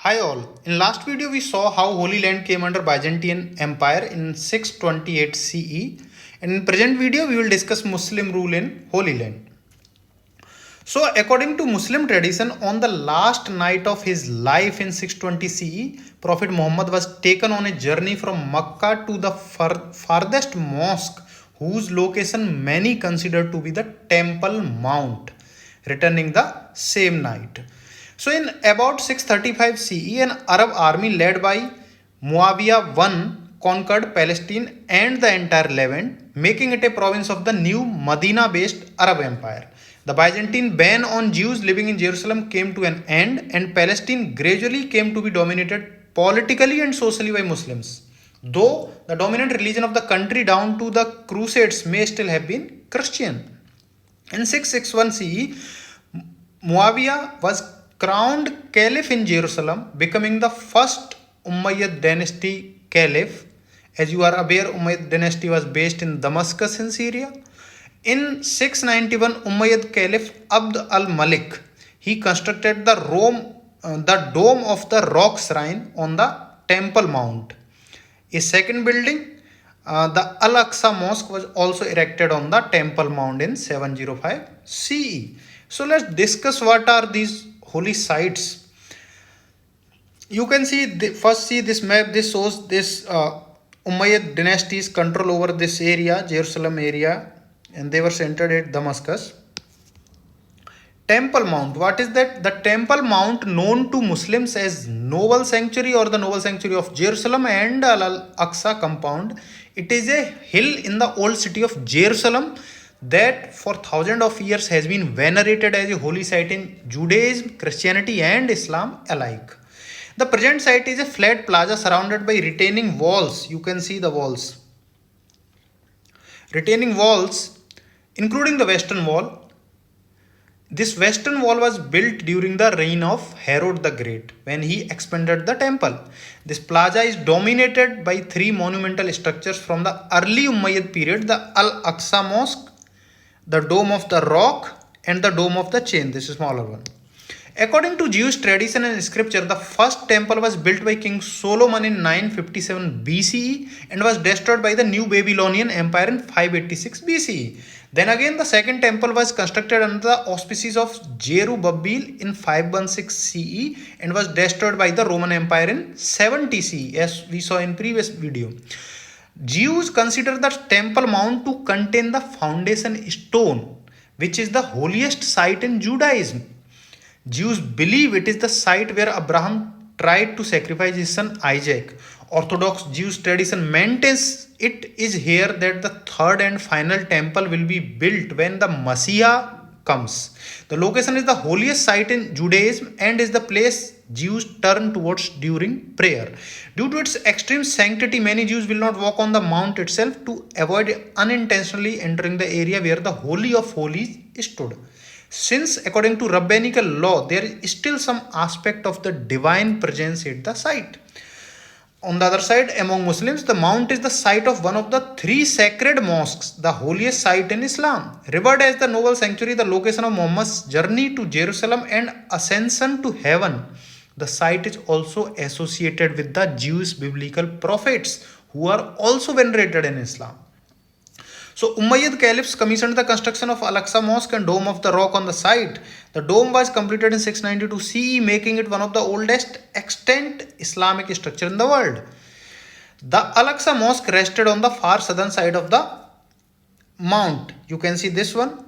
Hi all. In last video we saw how Holy Land came under Byzantine Empire in 628 CE, and in present video we will discuss Muslim rule in Holy Land. So according to Muslim tradition, on the last night of his life in 620 CE, Prophet Muhammad was taken on a journey from Makkah to the farthest mosque whose location many consider to be the Temple Mount, returning the same night. So in about 635 CE, an Arab army led by Muawiyah I conquered Palestine and the entire Levant, making it a province of the new Medina-based Arab Empire. The Byzantine ban on Jews living in Jerusalem came to an end, and Palestine gradually came to be dominated politically and socially by Muslims. Though the dominant religion of the country down to the Crusades may still have been Christian. In 661 CE, Muawiyah was crowned caliph in Jerusalem, becoming the first Umayyad dynasty caliph. As you are aware, Umayyad dynasty was based in Damascus in Syria. In 691, Umayyad Caliph Abd al-Malik, he constructed the dome of the rock shrine on the Temple Mount. A second building, the Al-Aqsa Mosque, was also erected on the Temple Mount in 705 CE. So let's discuss what are these holy sites. You can first see this map. This shows this Umayyad dynasty's control over this area, Jerusalem area, and they were centered at Damascus. Temple Mount. What is that? The Temple Mount, known to Muslims as Noble Sanctuary or the Noble Sanctuary of Jerusalem and Al-Aqsa compound. It is a hill in the old city of Jerusalem that for thousands of years has been venerated as a holy site in Judaism, Christianity and Islam alike. The present site is a flat plaza surrounded by retaining walls. You can see the walls. Retaining walls including the western wall. This western wall was built during the reign of Herod the Great when he expanded the temple. This plaza is dominated by three monumental structures from the early Umayyad period: the Al-Aqsa Mosque, the Dome of the Rock, and the Dome of the Chain. This is smaller one. According to Jewish tradition and scripture, the first temple was built by King Solomon in 957 BCE and was destroyed by the New Babylonian Empire in 586 BCE. Then again, the second temple was constructed under the auspices of Zerubbabel in 516 CE and was destroyed by the Roman Empire in 70 CE, as we saw in previous video. Jews consider the Temple Mount to contain the foundation stone, which is the holiest site in Judaism. Jews believe it is the site where Abraham tried to sacrifice his son Isaac. Orthodox Jewish tradition maintains it is here that the third and final temple will be built when the Messiah comes. The location is the holiest site in Judaism and is the place Jews turn towards during prayer. Due to its extreme sanctity, many Jews will not walk on the mount itself to avoid unintentionally entering the area where the Holy of Holies stood. Since according to rabbinical law, there is still some aspect of the divine presence at the site. On the other side, among Muslims, the mount is the site of one of the three sacred mosques, the holiest site in Islam. Revered as the noble sanctuary, the location of Muhammad's journey to Jerusalem and ascension to heaven, the site is also associated with the Jewish biblical prophets who are also venerated in Islam. So Umayyad Caliphs commissioned the construction of Al-Aqsa Mosque and Dome of the Rock on the site. The dome was completed in 692 CE, making it one of the oldest extant Islamic structure in the world. The Al-Aqsa Mosque rested on the far southern side of the mount. You can see this one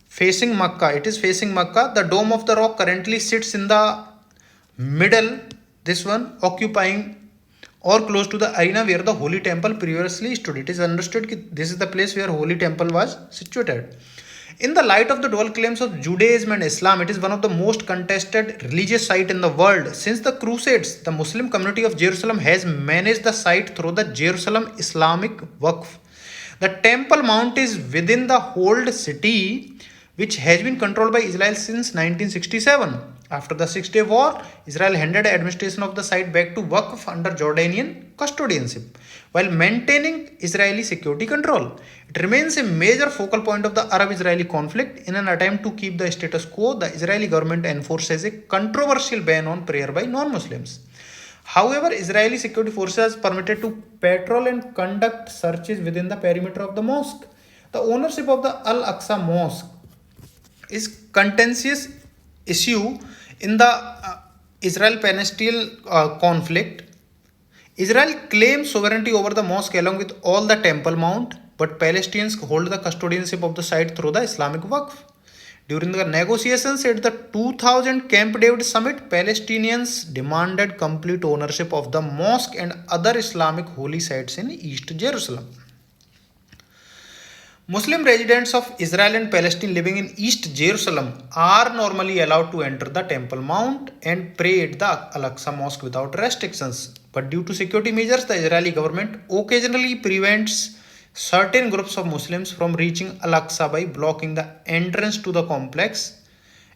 facing Makkah. It is facing Makkah. The Dome of the Rock currently sits in the middle, this one occupying or close to the arena where the holy temple previously stood. It is understood that this is the place where holy temple was situated. In the light of the dual claims of Judaism and Islam, it is one of the most contested religious sites in the world. Since the Crusades, the Muslim community of Jerusalem has managed the site through the Jerusalem Islamic Waqf. The Temple Mount is within the whole city, which has been controlled by Israel since 1967. After the Six-Day War, Israel handed administration of the site back to Waqf under Jordanian custodianship, while maintaining Israeli security control. It remains a major focal point of the Arab-Israeli conflict. In an attempt to keep the status quo, the Israeli government enforces a controversial ban on prayer by non-Muslims. However, Israeli security forces are permitted to patrol and conduct searches within the perimeter of the mosque. The ownership of the Al-Aqsa Mosque is contentious issue in the Israel-Palestine conflict. Israel claims sovereignty over the mosque along with all the Temple Mount, but Palestinians hold the custodianship of the site through the Islamic Waqf. During the negotiations at the 2000 Camp David summit, Palestinians demanded complete ownership of the mosque and other Islamic holy sites in East Jerusalem. Muslim residents of Israel and Palestine living in East Jerusalem are normally allowed to enter the Temple Mount and pray at the Al-Aqsa Mosque without restrictions. But due to security measures, the Israeli government occasionally prevents certain groups of Muslims from reaching Al-Aqsa by blocking the entrance to the complex,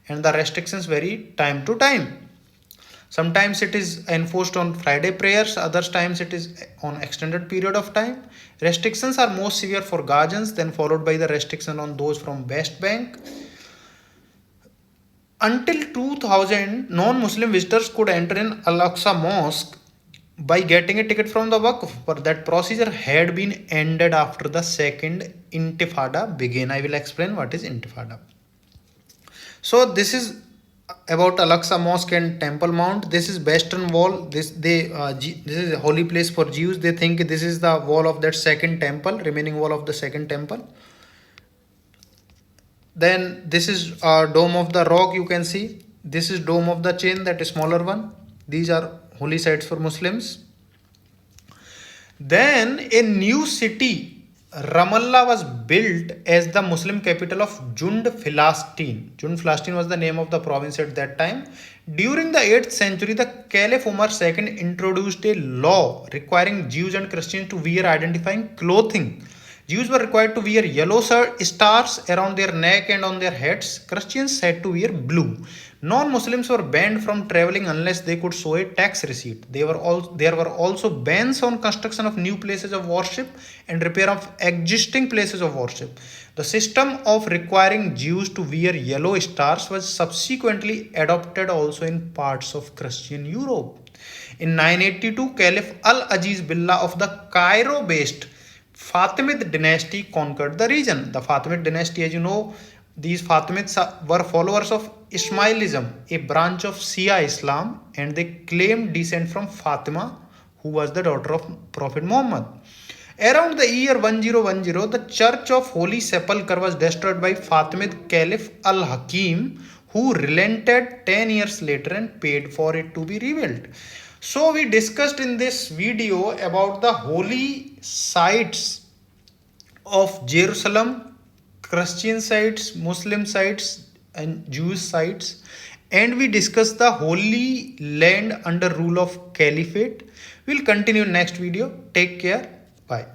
and the restrictions vary time to time. Sometimes it is enforced on Friday prayers, other times it is on extended period of time. Restrictions are most severe for Gazans, then followed by the restriction on those from West Bank. Until 2000, non-Muslim visitors could enter in Al-Aqsa Mosque by getting a ticket from the Waqf, but that procedure had been ended after the second Intifada began. I will explain what is Intifada. So this is about Al-Aqsa Mosque and Temple Mount. This is Western Wall. This is a holy place for Jews. They think this is the wall of that second temple, remaining wall of the second temple. Then this is Dome of the Rock. You can see this is Dome of the Chain, that is smaller one. These are holy sites for Muslims. Then a new city, Ramallah, was built as the Muslim capital of Jund Philastin. Jund Philastin was the name of the province at that time. During the 8th century, the Caliph Umar II introduced a law requiring Jews and Christians to wear identifying clothing. Jews were required to wear yellow stars around their neck and on their heads. Christians had to wear blue. Non-Muslims were banned from traveling unless they could show a tax receipt. There were also bans on construction of new places of worship and repair of existing places of worship. The system of requiring Jews to wear yellow stars was subsequently adopted also in parts of Christian Europe. In 982, Caliph Al-Aziz Billah of the Cairo-based Fatimid dynasty conquered the region. The Fatimid dynasty, as you know, these Fatimids were followers of Ismailism, a branch of Shia Islam, and they claimed descent from Fatima, who was the daughter of Prophet Muhammad. Around the year 1010, the Church of Holy Sepulchre was destroyed by Fatimid Caliph Al-Hakim, who relented 10 years later and paid for it to be rebuilt. So we discussed in this video about the holy sites of Jerusalem, Christian sites, Muslim sites and Jewish sites, and we discussed the holy land under rule of caliphate. We'll continue next video. Take care. Bye.